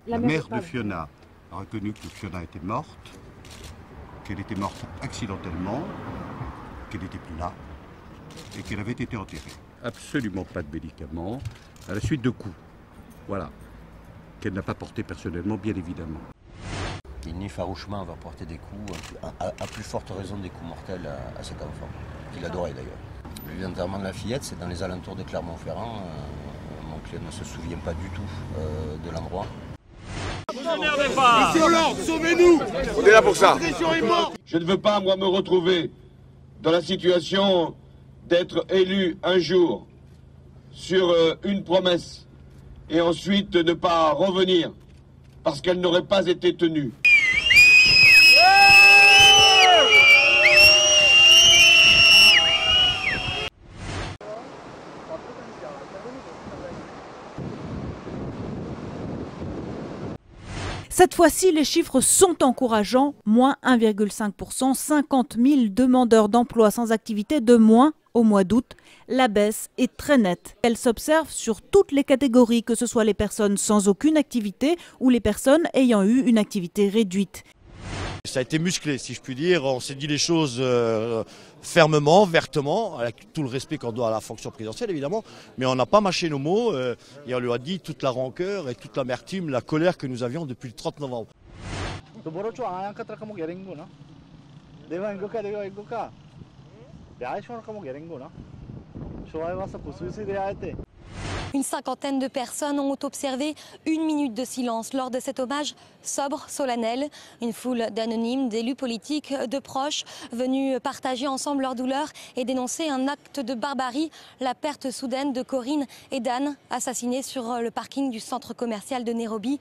La mère de Fiona a reconnu que Fiona était morte, qu'elle était morte accidentellement, qu'elle n'était plus là et qu'elle avait été enterrée. Absolument pas de médicaments, à la suite de coups. Voilà. Qu'elle n'a pas porté personnellement, bien évidemment. Il nie farouchement avoir porté des coups, à plus forte raison des coups mortels à cet enfant, qu'il adorait d'ailleurs. L'enterrement de la fillette, c'est dans les alentours de Clermont-Ferrand. Mon client ne se souvient pas du tout de l'endroit. Monsieur Hollande, sauvez-nous! On est là pour ça. Je ne veux pas, moi, me retrouver dans la situation d'être élu un jour sur une promesse et ensuite ne pas revenir parce qu'elle n'aurait pas été tenue. Cette fois-ci, les chiffres sont encourageants. Moins 1,5%, 50 000 demandeurs d'emploi sans activité de moins au mois d'août. La baisse est très nette. Elle s'observe sur toutes les catégories, que ce soit les personnes sans aucune activité ou les personnes ayant eu une activité réduite. Ça a été musclé, si je puis dire. On s'est dit les choses fermement, vertement, avec tout le respect qu'on doit à la fonction présidentielle, évidemment. Mais on n'a pas mâché nos mots et on lui a dit toute la rancœur et toute l'amertume, la colère que nous avions depuis le 30 novembre. Une cinquantaine de personnes ont observé une minute de silence lors de cet hommage sobre, solennel. Une foule d'anonymes, d'élus politiques, de proches venus partager ensemble leur douleur et dénoncer un acte de barbarie, la perte soudaine de Corinne et d'Anne, assassinés sur le parking du centre commercial de Nairobi.